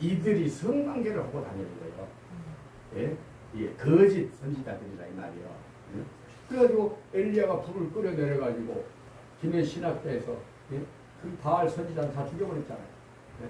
이들이 성관계를 하고 다니는 거예요. 예? 예, 거짓 선지자들이라 이 말이에요. 예? 그래가지고 엘리야가 불을 끓여 내려가지고 김해 신학대에서 예? 그 바알 선지자를 다 죽여버렸잖아요. 예?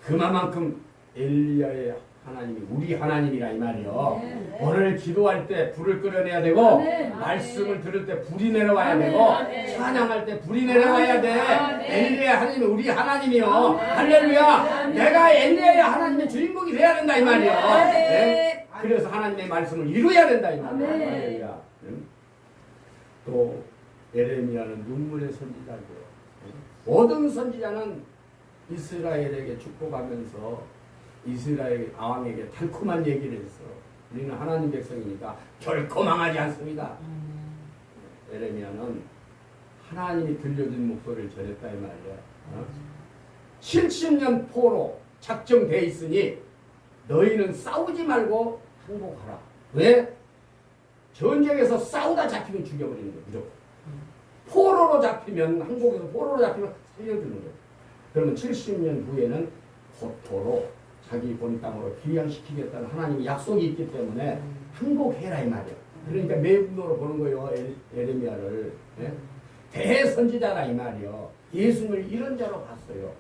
그만큼 엘리야의 하나님이 우리 하나님이라 이 말이요. 네. 오늘 기도할 때 불을 끌어내야 되고 네. 말씀을 들을 때 불이 내려와야 네. 되고 네. 찬양할 때 불이 내려와야 돼. 네. 엘리야 하나님이 우리 하나님이요. 네. 할렐루야. 네. 내가 엘리야의 하나님의 주인공이 돼야 된다 이 말이요. 네. 네. 그래서 하나님의 말씀을 이루어야 된다 이 말이요. 네. 할렐루야. 또 예레미야는 눈물의 선지자고요. 모든 선지자는 이스라엘에게 축복하면서 이스라엘 왕에게 달콤한 얘기를 했어. 우리는 하나님 백성이니까 결코 망하지 않습니다. 예레미야는 하나님이 들려준 목소리를 전했다 이 말이야. 70년 포로 작정돼 있으니 너희는 싸우지 말고 항복하라. 왜? 전쟁에서 싸우다 잡히면 죽여버리는 거야. 무조건. 포로로 잡히면 항복에서 포로로 잡히면 살려주는 거야. 그러면 70년 후에는 고토로 자기 본 땅으로 귀향시키겠다는 하나님의 약속이 있기 때문에 항복해라 이 말이야. 그러니까 매분으로 보는 거예요. 예레미야를. 예? 대선지자라 이 말이요. 예수님을 이런 자로 봤어요.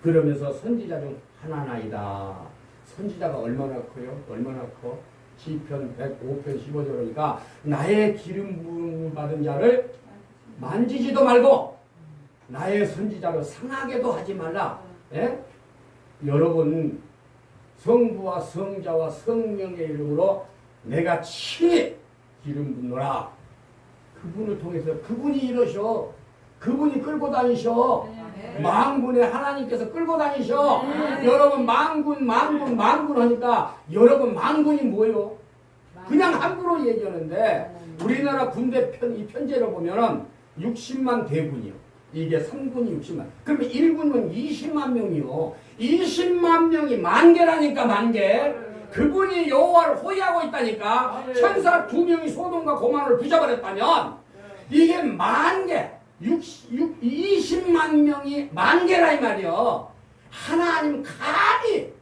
그러면서 선지자 중 하나나이다. 선지자가 얼마나 커요? 얼마나 커? 시편 105편 15절 그러니까 나의 기름 부음 받은 자를 만지지도 말고 나의 선지자를 상하게도 하지 말라. 예? 여러분 성부와 성자와 성령의 이름으로 내가 친히 기름 붓노라. 그분을 통해서 그분이 이러셔. 그분이 끌고 다니셔. 네. 만군의 하나님께서 끌고 다니셔. 네. 여러분 만군 하니까 여러분 만군이 뭐예요? 그냥 함부로 얘기하는데 우리나라 군대 이 편제로 보면은 60만 대군이요. 이게 3군이 60만. 그러면 1군은 20만 명이요. 20만 명이 만개라니까 만개. 그분이 여호와를 호위하고 있다니까. 천사 2명이 소돔과 고만을 부셔버렸다면 이게 만개. 20만 명이 만개라 이 말이요. 하나님 감히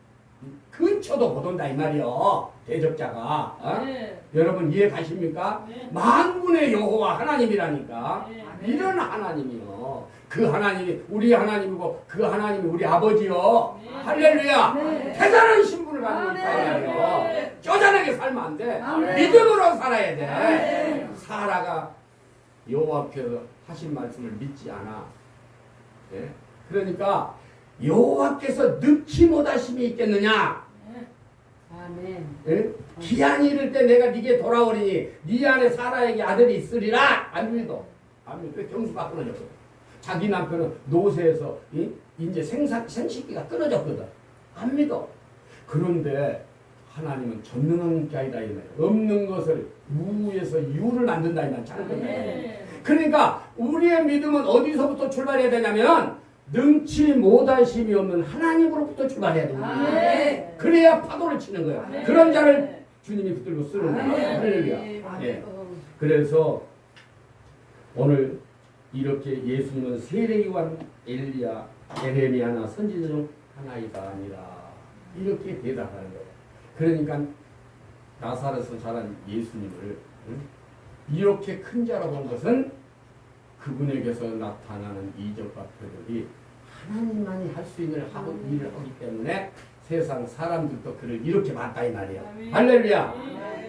근처도 못 온다 이 말이요. 대적자가. 어? 네. 여러분 이해 가십니까? 네. 만군의 여호와 하나님이라니까. 네. 이런 하나님이요. 그 하나님이 우리 하나님이고 그 하나님이 우리 아버지요. 네. 할렐루야. 네. 대단한 신분을 가지고 있다 이 말이요. 네. 쪼잔하게 살면 안 돼. 네. 믿음으로 살아야 돼. 네. 사라가 여호와께서 하신 말씀을 믿지 않아. 네? 그러니까 여호와께서 넣지 못하심이 있겠느냐? 아멘. 예? 기한이 이를 때 내가 네게 돌아오리니 네 안에 사라에게 아들이 있으리라. 안 믿어. 안 믿어. 경수가 끊어졌거든. 자기 남편은 노쇠해서 이제 생식기가 끊어졌거든. 안 믿어. 그런데 하나님은 전능한 자이다 이 말이야. 없는 것을 무에서 유를 만든다 이 말이야. 그러니까 우리의 믿음은 어디서부터 출발해야 되냐면 능치 못하심이 없는 하나님으로부터 출발해야 됩니다. 네. 그래야 파도를 치는 거예요. 네. 그런 자를 주님이 붙들고 쓰는 거예요. 할렐루야. 네. 그래서 오늘 이렇게 예수님은 세례요한, 엘리야, 예레미야나 선지자 중 하나이다 아니라 이렇게 대답하는 거예요. 그러니까 나사렛에서 자란 예수님을 이렇게 큰 자로 본 것은 그분에게서 나타나는 이적과 표적이 하나님만이 할 수 있는 일을 하기 때문에 세상 사람들도 그를 이렇게 봤다 이 말이야. 할렐루야.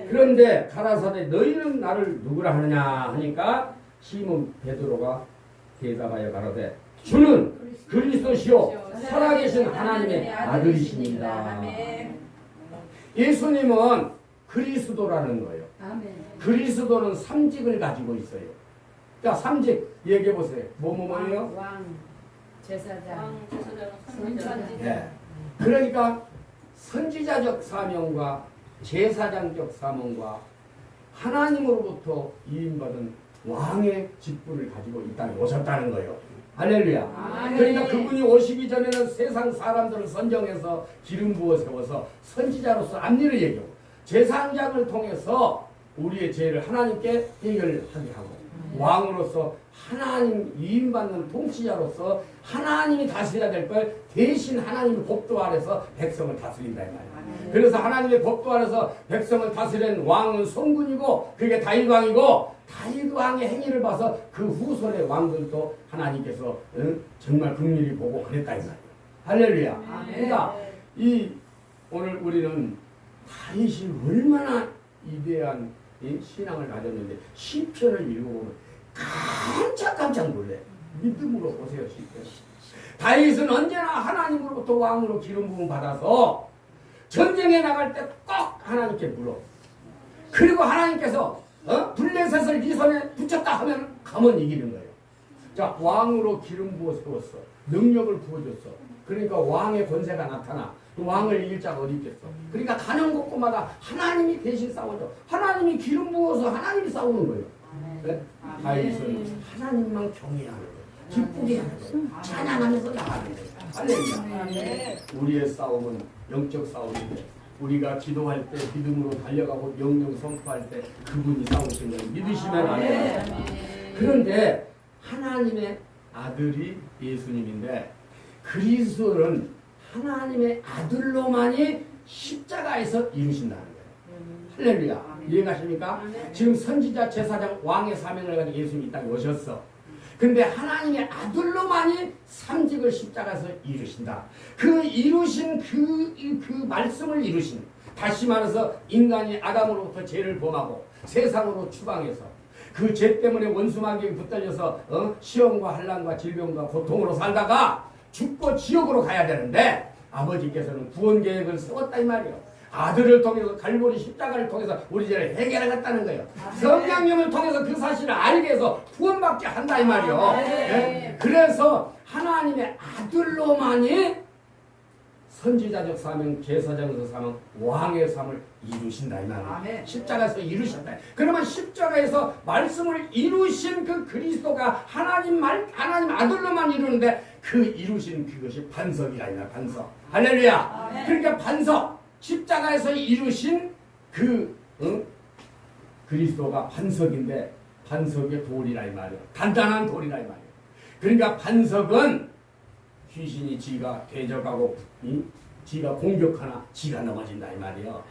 그런데 가라사대 너희는 나를 누구라 하느냐 하니까 시몬 베드로가 대답하여 가로되 주는 그리스도시요 살아계신 하나님의 아들이십니다. 예수님은 그리스도라는 거예요. 그리스도는 삼직을 가지고 있어요. 자, 삼직 얘기해 보세요. 뭐예요? 왕, 제사장, 선지자. 네. 그러니까 선지자적 사명과 제사장적 사명과 하나님으로부터 이임받은 왕의 직분을 가지고 이 땅에 오셨다는 거예요. 할렐루야. 그러니까 그분이 오시기 전에는 세상 사람들을 선정해서 기름 부어 세워서 선지자로서 앞일을 얘기하고 제사장을 통해서 우리의 죄를 하나님께 해결하게 하고 왕으로서 하나님 위임받는 통치자로서 하나님이 다스려야 될 걸 대신 하나님의 법도 아래서 백성을 다스린다 이 말이에요. 그래서 하나님의 법도 아래서 백성을 다스린 왕은 성군이고 그게 다윗 왕이고 다윗 왕의 행위를 봐서 그 후손의 왕들도 하나님께서 정말 긍휼히 보고 그랬다 이 말이에요. 할렐루야. 그러니까 이 오늘 우리는 다윗이 얼마나 위대한 신앙을 가졌는데 시편을 읽어보면 깜짝깜짝 놀래. 믿음으로 보세요. 시편. 다윗은 언제나 하나님으로부터 왕으로 기름 부음 받아서 전쟁에 나갈 때 꼭 하나님께 물어. 그리고 하나님께서 블레셋을 네 손에 붙였다 하면 가면 이기는 거예요. 자, 왕으로 기름 부어 세웠어. 능력을 부어줬어. 그러니까 왕의 권세가 나타나. 왕을 이길 자가 어디 있겠어. 그러니까 가는 곳곳마다 하나님이 대신 싸워줘. 하나님이 기름 부어서 하나님이 싸우는 거예요. 네? 다윗은 하나님만 경외하는 거예요. 기쁘게 하는 거예요. 찬양하면서 나가는 거예요. 할렐루야. 우리의 싸움은 영적 싸움인데 우리가 기도할 때 믿음으로 달려가고 명령 선포할 때 그분이 싸우시는 걸 믿으시면 안 돼요. 그런데 하나님의 아들이 예수님인데 그리스도는 하나님의 아들로만이 십자가에서 이루신다는 거예요. 할렐루야. 이해가십니까? 지금 선지자 제사장 왕의 사명을 가지고 예수님이 이 땅에 오셨어. 근데 하나님의 아들로만이 삼직을 십자가에서 이루신다. 그 이루신 그 말씀을 이루신, 다시 말해서 인간이 아담으로부터 죄를 범하고 세상으로 추방해서 그 죄 때문에 원수마귀에 붙들려서 시험과 환난과 질병과 고통으로 살다가 죽고 지옥으로 가야 되는데 아버지께서는 구원 계획을 세웠다 이 말이에요. 아들을 통해서 갈보리 십자가를 통해서 우리 죄를 해결하겠다는 거예요. 성령님을 통해서 그 사실을 알게 해서 구원받게 한다 이 말이에요. 네? 그래서 하나님의 아들로만이 선지자적 사명, 제사장적 사명, 왕의 삶을 이루신다 이 말이에요. 십자가에서 이루셨다. 그러면 십자가에서 말씀을 이루신 그 그리스도가 하나님 아들로만 이루는데 그 이루신 그것이 반석이라 이 말이에요. 반석. 할렐루야. 그러니까 반석. 십자가에서 이루신 그리스도가 반석인데 반석의 돌이라 이 말이에요. 단단한 돌이라 이 말이에요. 그러니까 반석은 귀신이 지가 대적하고 지가 공격하나 지가 넘어진다 이 말이에요.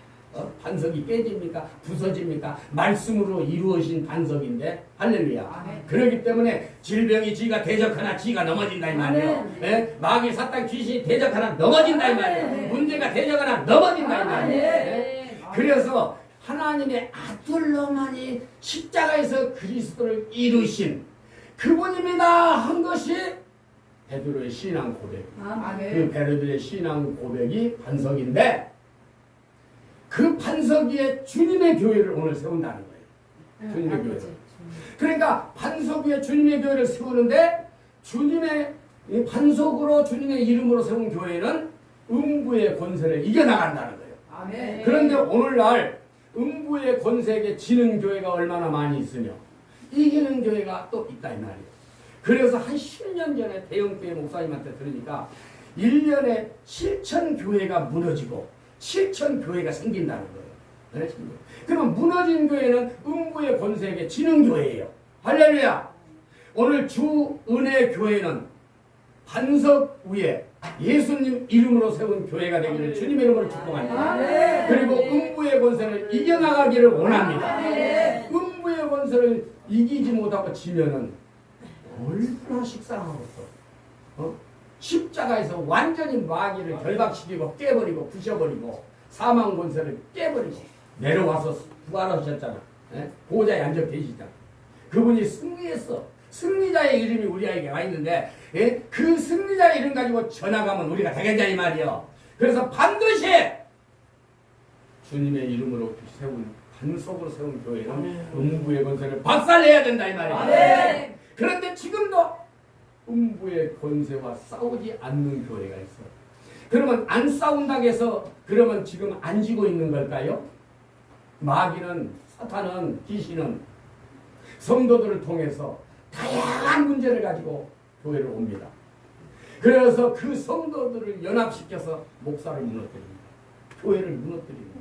반석이 깨집니까? 부서집니까? 말씀으로 이루어진 반석인데 할렐루야. 그렇기 때문에 질병이 지가 대적하나 지가 넘어진다 이 말이에요. 예? 마귀 사탄 귀신이 대적하나 넘어진다 이 말이에요. 문제가 대적하나 넘어진다 이 말이에요. 예? 그래서 하나님의 아들로만이 십자가에서 그리스도를 이루신 그분입니다 한 것이 베드로의 신앙 고백. 그 베드로의 신앙 고백이 반석인데 그 반석 위에 주님의 교회를 오늘 세운다는 거예요. 주님의 교회를. 그러니까 반석 위에 주님의 교회를 세우는데 주님의 반석으로 주님의 이름으로 세운 교회는 음부의 권세를 이겨나간다는 거예요. 그런데 오늘날 음부의 권세에게 지는 교회가 얼마나 많이 있으며 이기는 교회가 또 있다 이 말이에요. 그래서 한 10년 전에 대형교회 목사님한테 들으니까 1년에 7천 교회가 무너지고 7천 교회가 생긴다는 거예요. 그러면 무너진 교회는 음부의 권세에게 지는 교회예요. 할렐루야. 오늘 주 은혜 교회는 반석 위에 예수님 이름으로 세운 교회가 되기를 주님의 이름으로 축복합니다. 그리고 음부의 권세를 이겨나가기를 원합니다. 음부의 권세를 이기지 못하고 지면은 얼마나 식상하겠어. 십자가에서 완전히 마귀를 결박시키고 깨버리고 부셔버리고 사망 권세를 깨버리고 내려와서 부활하셨잖아. 보호자에 앉아 계시잖아. 그분이 승리했어. 승리자의 이름이 우리에게 와 있는데 그 승리자의 이름 가지고 전화가면 우리가 되겠냐 이 말이요. 그래서 반드시 주님의 이름으로 세운 반석으로 세운 교회는 음부의 권세를 박살내야 된다 이 말이에요. 그런데 지금도 음부의 권세와 싸우지 않는 교회가 있어. 그러면 안 싸운다고 해서 그러면 지금 안 지고 있는 걸까요? 마귀는 사탄은 귀신은 성도들을 통해서 다양한 문제를 가지고 교회를 옵니다. 그래서 그 성도들을 연합시켜서 목사를 무너뜨립니다. 교회를 무너뜨립니다.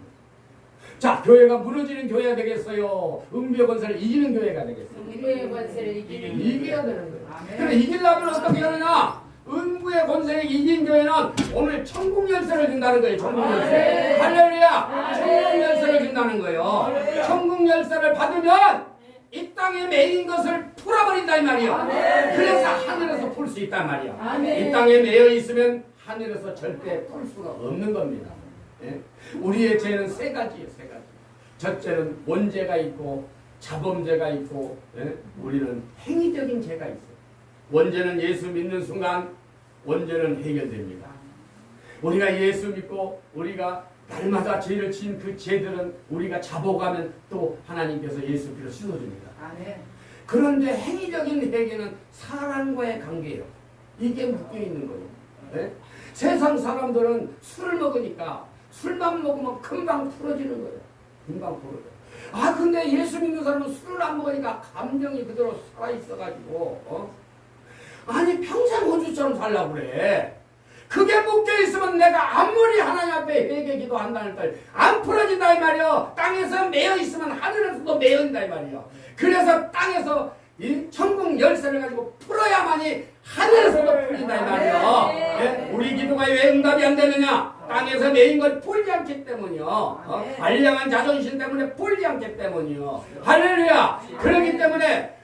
자, 교회가 무너지는 교회가 되겠어요? 음부의 권세를 이기는 교회가 되겠어요? 음부의 권세를 이기는 이겨야 되는 거예요. 아멘. 그래, 이기려면 어떻게 하느냐? 음부의 권세를 이긴 교회는 오늘 천국 열쇠를 준다는 거예요. 천국 열쇠. 할렐루야. 천국 열쇠를 준다는 거예요. 천국 열쇠를 받으면 이 땅에 매인 것을 풀어버린다 이 말이야. 그래서 하늘에서 풀 수 있단 말이야. 이 땅에 매여 있으면 하늘에서 절대 풀 수가 없는 겁니다. 예? 우리의 죄는 세 가지예요. 세 가지. 첫째는 원죄가 있고 자범죄가 있고, 예? 우리는 행위적인 죄가 있어요. 원죄는 예수 믿는 순간 원죄는 해결됩니다. 우리가 예수 믿고 우리가 날마다 죄를 지은 그 죄들은 우리가 잡아가면 또 하나님께서 예수 피로 씻어줍니다. 그런데 행위적인 회개는 사람과의 관계예요. 이게 묶여있는 거예요. 네? 세상 사람들은 술을 먹으니까 술만 먹으면 금방 풀어지는 거예요. 금방 풀어져요. 아, 근데 예수 믿는 사람은 술을 안 먹으니까 감정이 그대로 살아있어가지고 아니 평생 호주처럼 살려고 그래. 그게 묶여있으면 내가 아무리 하나님 앞에 회개 기도한다는 걸 안 풀어진다 이 말이요. 땅에서 매여있으면 하늘에서도 매여있다 이 말이요. 그래서 땅에서 이 천국 열쇠를 가지고 풀어야만이 하늘에서도 풀린다 이 말이요. 예? 우리 기도가 왜 응답이 안 되느냐? 땅에서 매인 걸 풀지 않기 때문이요. 알량한 자존심 때문에 풀지 않기 때문이요. 할렐루야. 그렇기 때문에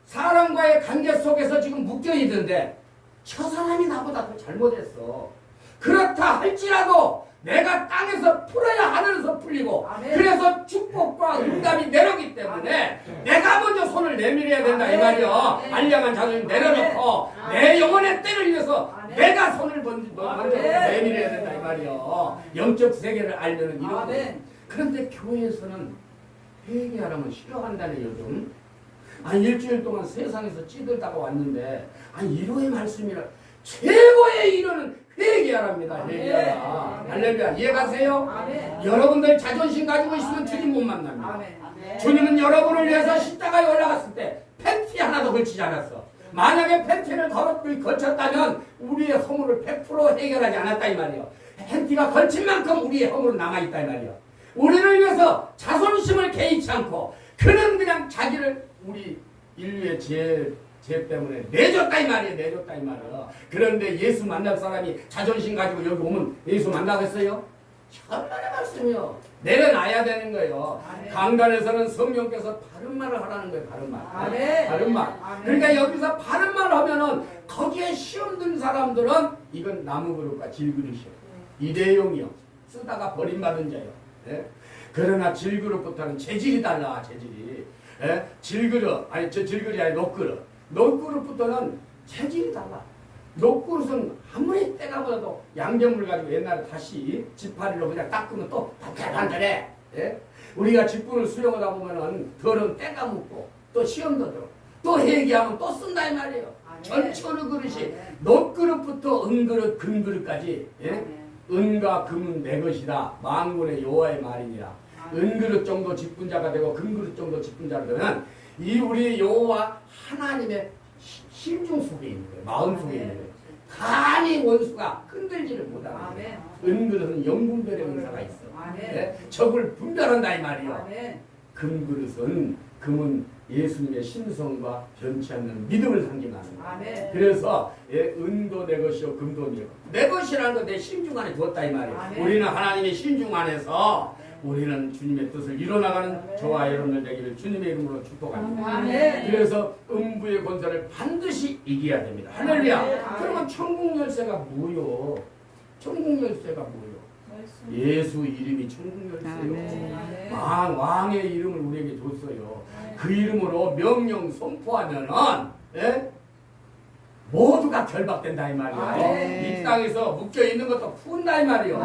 사람과의 관계 속에서 지금 묶여있는데 저 사람이 나보다 더 잘못했어. 그렇다 할지라도 내가 땅에서 풀어야 하늘에서 풀리고 그래서 축복과 응답이 내려오기 때문에 내가 먼저 손을 내밀어야 된다 이 말이요. 알량한 자존심 내려놓고 내 영혼의 때를 위해서 내가 손을 먼저 내밀어야 된다 이 말이요. 영적 세계를 알려는 이런 거예요. 그런데 교회에서는 회개하라면 싫어한다네 요즘. 아니 일주일 동안 세상에서 찌들다가 왔는데 아니 이로의 말씀이라 최고의 이로는 회개하랍니다. 회개하라. 할렐루야. 이해가세요? 여러분들 자존심 가지고 있으면 주님 못 만납니다. 주님은 여러분을 위해서 십자가에 올라갔을 때 팬티 하나도 걸치지 않았어. 만약에 팬티를 걸쳤다면 우리의 허물을 100% 해결하지 않았다 이 말이에요. 팬티가 걸친 만큼 우리의 허물은 남아있다 이 말이에요. 우리를 위해서 자존심을 개의치 않고 그는 그냥 자기를 우리 인류의 죄 때문에 내줬다 이 말이에요. 내줬다 이 말이에요. 그런데 예수 만날 사람이 자존심 가지고 여기 오면 예수 만나겠어요? 천만의 말씀이요. 내려놔야 되는 거예요. 강단에서는 성령께서 바른 말을 하라는 거예요. 바른 말. 바른 말. 그러니까 여기서 바른 말 하면은 거기에 시험 든 사람들은 이건 나무 그릇과 질그릇이요. 일회용이요. 쓰다가 버림받은 자요. 예? 그러나 질그릇부터는 재질이 달라. 재질이. 예? 질그릇, 아니 저 질그릇이 아니 녹그릇. 녹그릇부터는 재질이 달라. 녹그릇은 아무리 때가 묻어도 양념을 가지고 옛날에 다시 지파리로 그냥 닦으면 또 반들반들해. 예? 우리가 직분을 수령하다 보면은 더러운 때가 묻고 또 시험도 들어. 또 회개하면 또 쓴다 이 말이에요. 전처의 그릇이 녹그릇부터 은그릇, 금그릇까지. 예? 은과 금은 내 것이다. 만군의 여호와의 말이니라. 은그릇 정도 직분자가 되고 금그릇 정도 직분자가 되면 이 우리 여호와 하나님의 심중 속에 있는 거예요. 마음 속에 있는 거예요. 감히 원수가 흔들지를 못하는 거예요. 은그릇은 영분별의 은사가 있어. 네? 적을 분별한다 이 말이에요. 금그릇은 금은 예수님의 신성과 변치 않는 믿음을 상징하는 거예요. 그래서 은도 내 것이요 금도 내 것이라는 건 내 심중 안에 두었다 이 말이에요. 우리는 하나님의 심중 안에서 우리는 주님의 뜻을 이뤄나가는 저와 여러분들 되기를 주님의 이름으로 축복합니다. 그래서 음부의 권세를 반드시 이겨야 됩니다. 할렐루야. 그러면 천국 열쇠가 뭐요? 천국 열쇠가 뭐요? 예수 이름이 천국 열쇠요. 왕의 이름을 우리에게 줬어요. 그 이름으로 명령 선포하면은 모두가 결박된다 이 말이에요. 이 땅에서 묶여 있는 것도 푼다 이 말이에요.